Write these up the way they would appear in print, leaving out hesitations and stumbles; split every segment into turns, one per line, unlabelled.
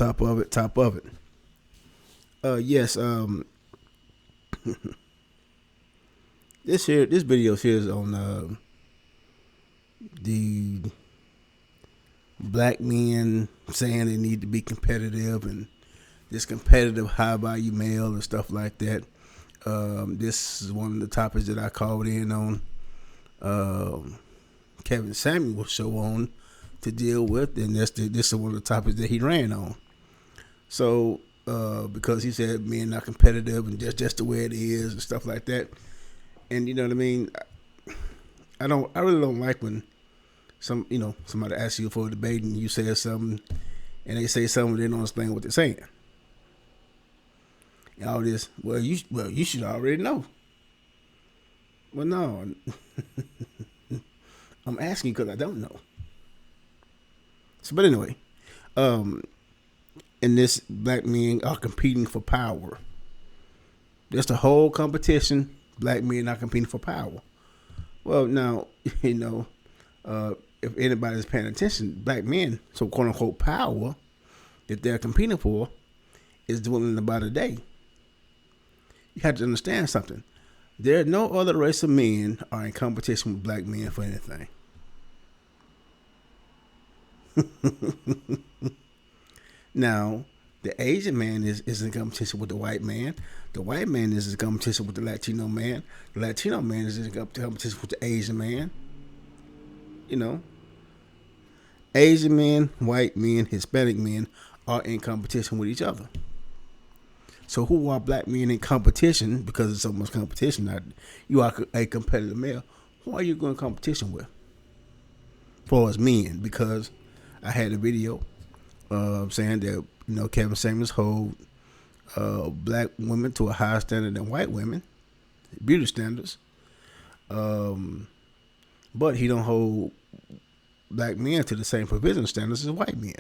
Top of it. Top of it. Yes. This video here is on the black men saying they need to be competitive and this competitive high value male and stuff like that. This is one of the topics that I called in on Kevin Samuel's show on to deal with, and this is one of the topics that he ran on. So because he said men are competitive and just the way it is and stuff like that, and you know what I mean. I really don't like when somebody asks you for a debate and you say something and they say something they don't explain what they're saying. And all this, you should already know. Well, no, I'm asking because I don't know. So, but anyway, and this black men are competing for power. That's the whole competition. Black men are competing for power. Well, now, if anybody's paying attention, black men, so quote unquote power that they're competing for is dwindling about a day. You have to understand something. There are no other race of men are in competition with black men for anything. Now, the Asian man is in competition with the white man. The white man is in competition with the Latino man. The Latino man is in competition with the Asian man. Asian men, white men, Hispanic men are in competition with each other. So who are black men in competition? Because there's so much competition. You are a competitive male. Who are you going competition with? For us men, because I had a video saying that Kevin Samuels hold black women to a higher standard than white women, beauty standards, but he don't hold black men to the same provision standards as white men.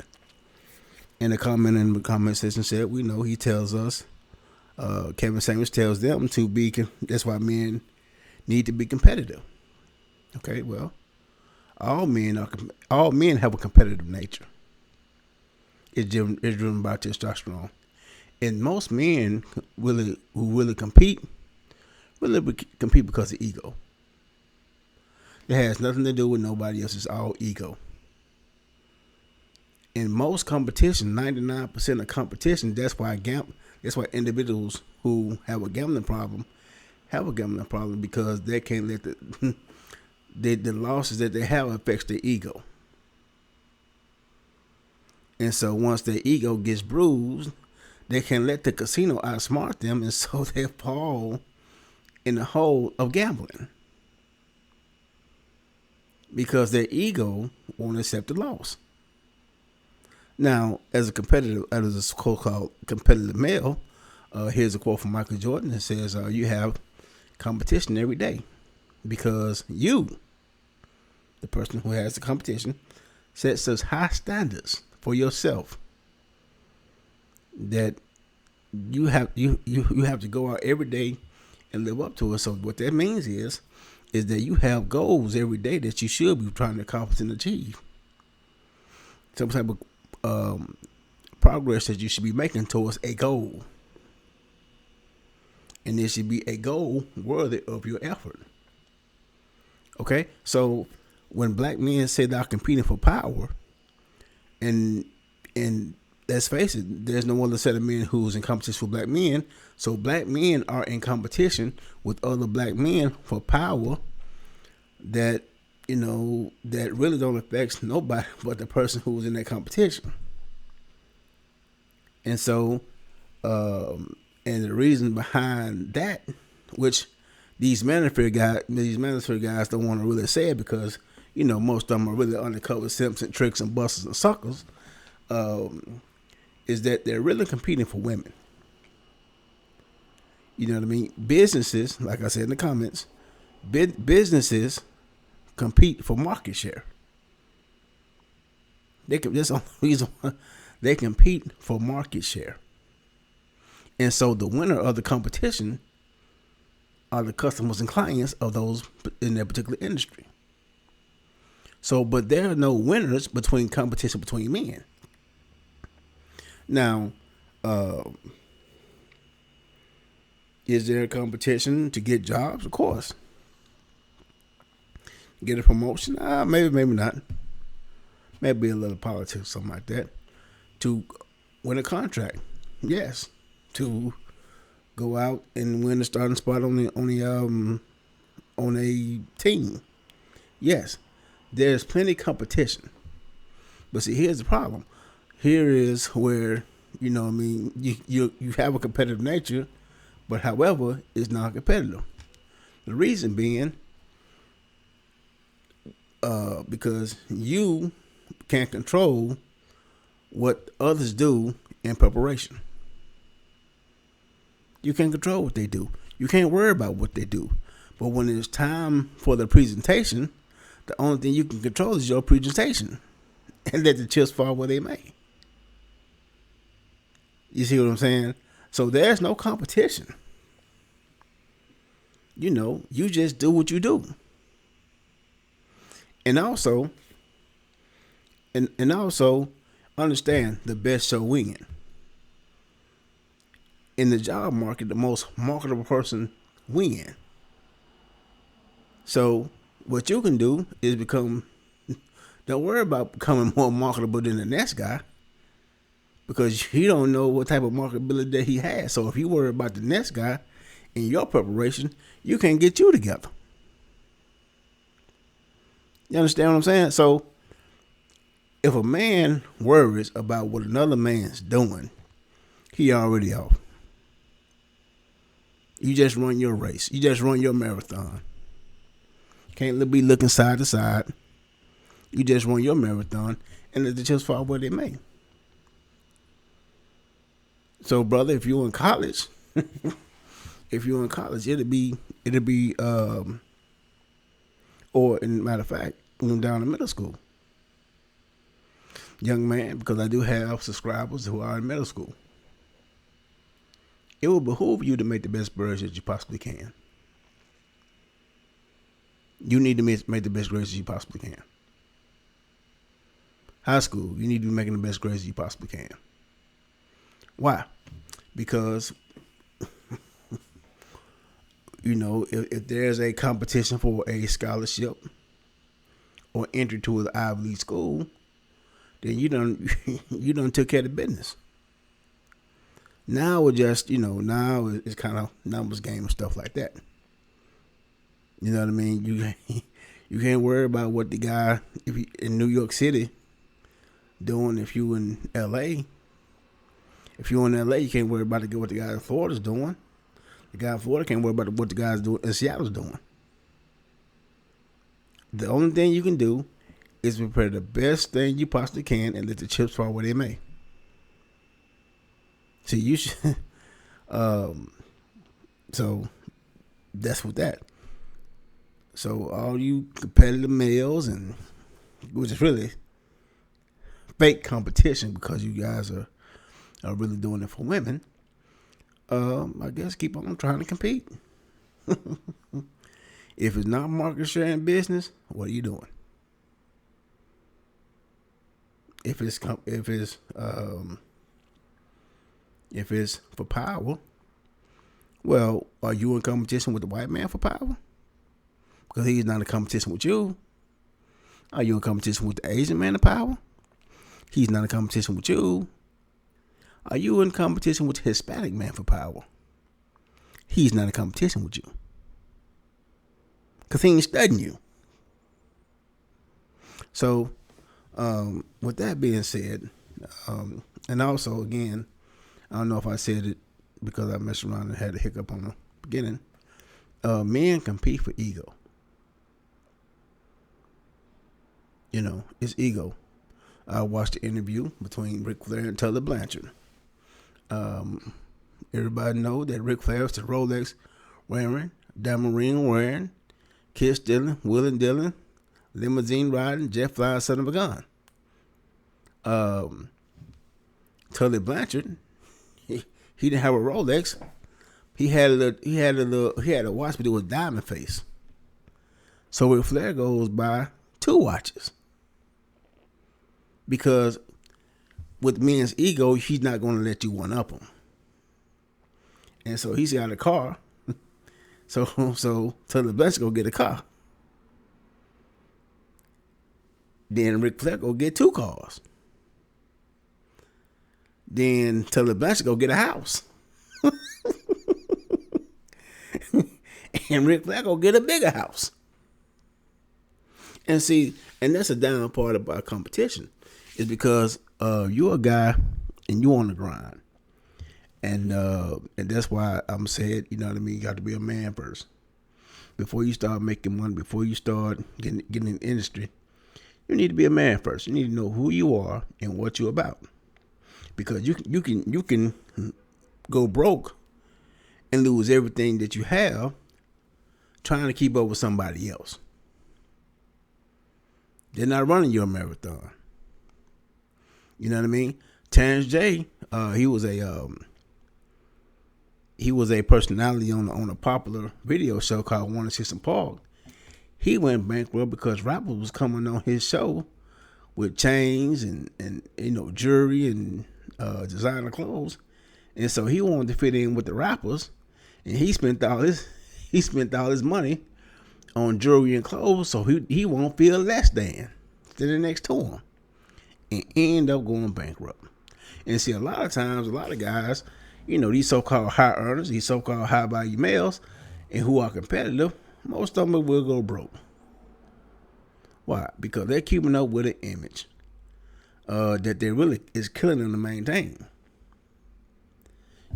And the comment section said, we know he tells us, Kevin Samuels tells them to be. That's why men need to be competitive. Okay, well, all men have a competitive nature. It's driven by testosterone, and most men who really compete because of ego. It has nothing to do with nobody else. It's all ego. In most competition, 99% of competition, that's why individuals who have a gambling problem because they can't let the losses that they have affects their ego. And so once their ego gets bruised, they can let the casino outsmart them, and so they fall in the hole of gambling. Because their ego won't accept the loss. Now, as a so-called competitive male, here's a quote from Michael Jordan that says, you have competition every day. Because you, the person who has the competition, sets such high standards for yourself that you have to go out every day and live up to it. So what that means is that you have goals every day that you should be trying to accomplish and achieve. Some type of progress that you should be making towards a goal. And there should be a goal worthy of your effort. Okay? So when black men say they're competing for power, and let's face it, there's no other set of men who's in competition with black men. So black men are in competition with other black men for power that really don't affect nobody but the person who's in that competition. And so, and the reason behind that, which these manosphere guys don't want to really say it because most of them are really undercover simps and tricks and busters and suckers, is that they're really competing for women. You know what I mean? Businesses, like I said in the comments, businesses compete for market share. That's the only reason why they compete for market share. And so the winner of the competition are the customers and clients of those in that particular industry. So, but there are no winners between competition between men. Now, uh, is there a competition to get jobs? Of course. Get a promotion? Maybe, maybe not. Maybe a little politics, something like that. To win a contract, yes. To go out and win the starting spot on a team, yes. There's plenty of competition, but see, here's the problem. Here is where I mean, you have a competitive nature, but however, it's not competitive. The reason being, because you can't control what others do in preparation. You can't control what they do. You can't worry about what they do. But when it's time for the presentation, the only thing you can control is your presentation and let the chips fall where they may. You see what I'm saying? So there's no competition. You just do what you do. And also, and also understand the best shall win. In the job market, the most marketable person win. So what you can do is don't worry about becoming more marketable than the next guy, because you don't know what type of marketability that he has. So if you worry about the next guy in your preparation, you can't get you together. You understand what I'm saying? So if a man worries about what another man's doing, he already off. You just run your race. You just run your marathon. Can't be looking side to side. You just run your marathon and let the chips fall where they may. So, brother, if you're in college, it'll be, or in matter of fact, down in middle school. Young man, because I do have subscribers who are in middle school. It will behoove you to make the best grades that you possibly can. You need to make the best grades that you possibly can. High school, you need to be making the best grades that you possibly can. Why? Because, if there's a competition for a scholarship or entry to an Ivy League school, then you done took care of the business. Now it's just, now it's kind of numbers game and stuff like that. You know what I mean? You can't worry about what the guy in New York City doing if you in LA. If you're in LA, you can't worry about what the guy in Florida's doing. The guy in Florida can't worry about what the guys in Seattle's doing. The only thing you can do is prepare the best thing you possibly can and let the chips fall where they may. See, you should. So that's with that. So all you competitive males, and which is really fake competition because you guys are really doing it for women. I guess keep on trying to compete. If it's not market share in business, what are you doing? If it's for power, well, are you in competition with the white man for power? Because he's not in competition with you. Are you in competition with the Asian man of power? He's not in competition with you. Are you in competition with the Hispanic man for power? He's not in competition with you. Because he ain't studying you. So, with that being said, and also, again, I don't know if I said it because I messed around and had a hiccup on the beginning. Men compete for ego. It's ego. I watched the interview between Ric Flair and Tully Blanchard. Everybody know that Ric Flair was the Rolex wearing, diamond ring wearing, kiss stealing, wheeling dealing, limousine riding, jet flying son of a gun. Tully Blanchard, he didn't have a Rolex. He had a watch, but it was diamond face. So Ric Flair goes by 2 watches. Because with men's ego, he's not going to let you one up him. And so he's got a car. So Taylor Blk go get a car. Then Ric Flair go get 2 cars. Then Taylor Blk go get a house. And Ric Flair go get a bigger house. And see, and that's a down part about competition, is because you're a guy and you on the grind, and that's why I'm saying, you know what I mean. You got to be a man first before you start making money. Before you start getting in the industry, you need to be a man first. You need to know who you are and what you're about, because you can go broke and lose everything that you have trying to keep up with somebody else. They're not running your marathon. You know what I mean? Terrence J, he was a personality on a popular video show called Warner System Park. He went bankrupt because rappers was coming on his show with chains and you know, jewelry and designer clothes, and so he wanted to fit in with the rappers, and he spent all his money on jewelry and clothes, so he won't feel less than the next to him, and end up going bankrupt. And see, a lot of times, a lot of guys, you know, these so-called high earners, these so-called high value males, and who are competitive, most of them will go broke. Why? Because they're keeping up with an image that they really is killing them to maintain.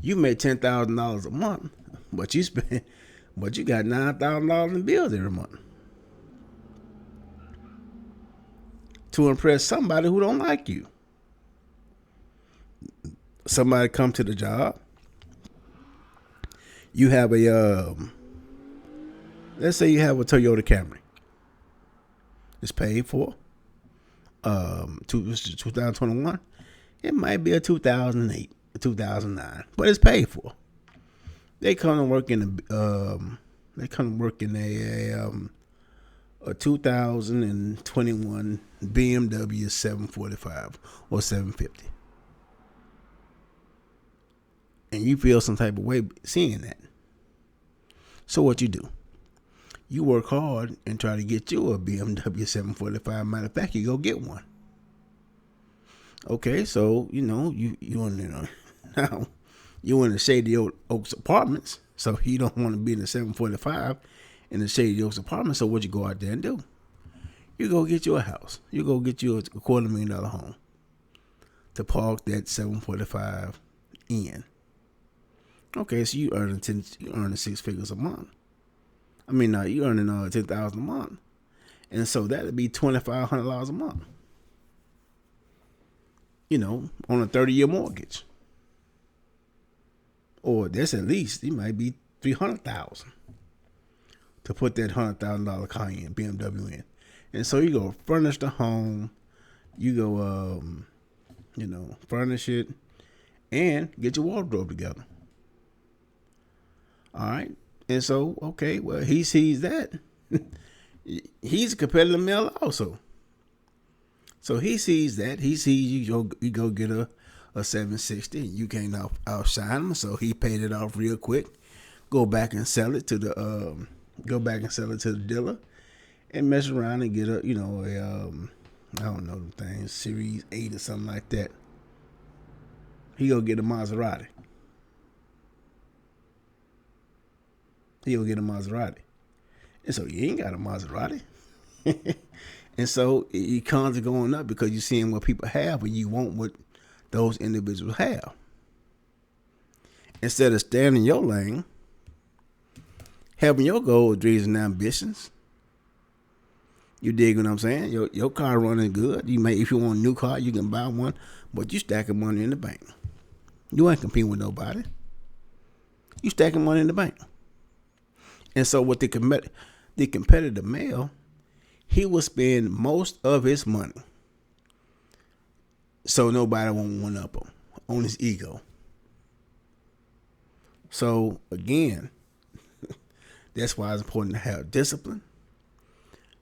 You make $10,000 a month, but you got $9,000 in bills every month to impress somebody who don't like you. Somebody come to the job. You have let's say you have a Toyota Camry. It's paid for. 2021. It might be a 2008, a 2009, but it's paid for. They come to work in a 2021 BMW 745 or 750. And you feel some type of way seeing that. So what you do? You work hard and try to get you a BMW 745. Matter of fact, you go get one. Okay, so you know now you in the Shady Oaks Apartments, so you don't want to be in the 745 in the Shady Oaks Apartments. So what you go out there and do? You go get you a house. You go get you a $250,000 home to park that 745 in. Okay, so you earning 6 figures a month. I mean, you earning $10,000 a month, and so that'd be $2,500 a month. You know, on a 30-year mortgage, or that's at least it might be $300,000 to put that $100,000 car in, BMW in, and so you go furnish the home, you go furnish it, and get your wardrobe together. All right. And so, okay, well, he sees that. He's a competitive male also. So he sees that. He sees you go get a 760 and you can't outshine him. So he paid it off real quick. Go back and sell it to the dealer and mess around and get I don't know the thing, Series 8 or something like that. He go get a Maserati. And so you ain't got a Maserati. And so your cons are going up because you're seeing what people have and you want what those individuals have. Instead of staying in your lane, having your goals, dreams, and ambitions. You dig what I'm saying? Your car running good. If you want a new car, you can buy one, but you stacking money in the bank. You ain't competing with nobody. You stacking money in the bank. And so with the competitive male, he will spend most of his money so nobody won't one up him on his ego. So again, that's why it's important to have discipline.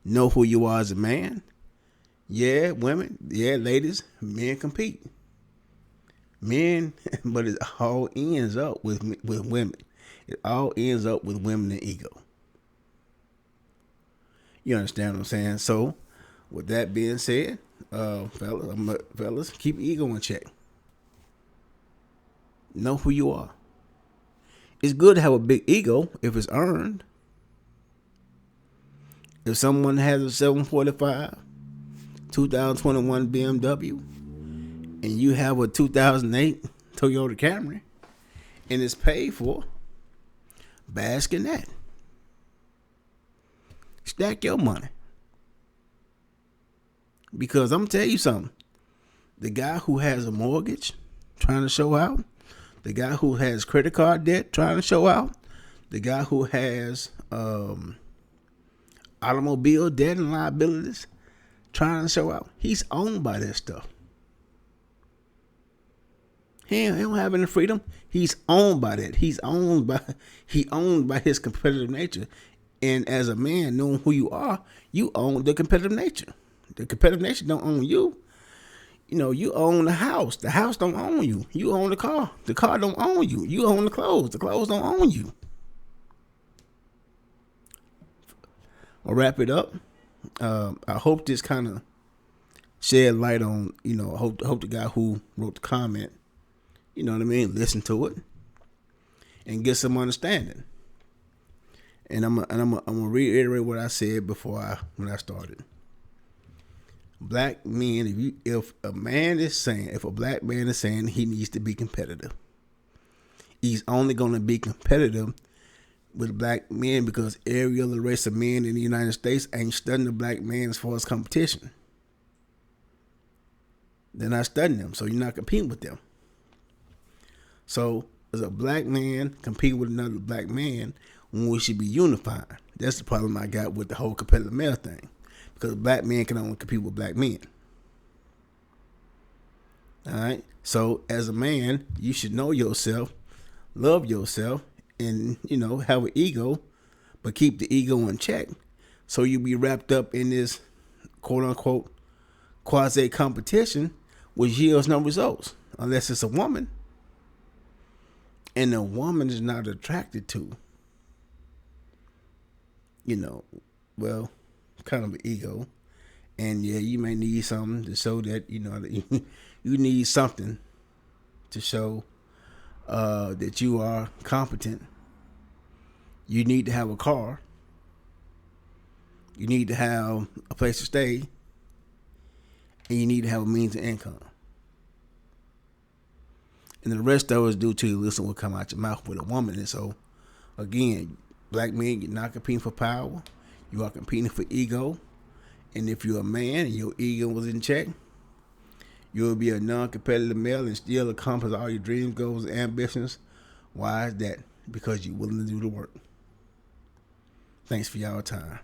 Know who you are as a man. Yeah, women. Yeah, ladies. Men compete. Men, but it all ends up with women. It all ends up with women and ego. You understand what I'm saying? So, with that being said, fellas, keep ego in check. Know who you are. It's good to have a big ego if it's earned. If someone has a 745, 2021 BMW, and you have a 2008 Toyota Camry, and it's paid for, bask in that. Stack your money. Because I'm going to tell you something. The guy who has a mortgage trying to show out, the guy who has credit card debt trying to show out, the guy who has automobile debt and liabilities trying to show out, he's owned by that stuff. He don't have any freedom. He's owned by that. He owned by his competitive nature. And as a man, knowing who you are, you own the competitive nature. The competitive nature don't own you. You know, you own the house. The house don't own you. You own the car. The car don't own you. You own the clothes. The clothes don't own you. I'll wrap it up. I hope this kind of shed light on, I hope the guy who wrote the comment, you know what I mean, listen to it and get some understanding. And I'm gonna reiterate what I said before when I started. Black men, if a black man is saying he needs to be competitive, he's only gonna be competitive with black men because every other race of men in the United States ain't studying the black man as far as competition. They're not studying them, so you're not competing with them. So as a black man competing with another black man, when we should be unified. That's the problem I got with the whole competitive male thing. Because black men can only compete with black men. Alright? So as a man, you should know yourself, love yourself, and have an ego, but keep the ego in check. So you be wrapped up in this quote unquote quasi competition which yields no results. Unless it's a woman. And the woman is not attracted to, kind of an ego. And yeah, you may need something to show that, that you need something to show that you are competent. You need to have a car. You need to have a place to stay. And you need to have a means of income. And the rest of us due to you listen will come out your mouth with a woman. And so, again, black men, you're not competing for power. You are competing for ego. And if you're a man and your ego was in check, you'll be a non-competitive male and still accomplish all your dreams, goals, and ambitions. Why is that? Because you're willing to do the work. Thanks for y'all time.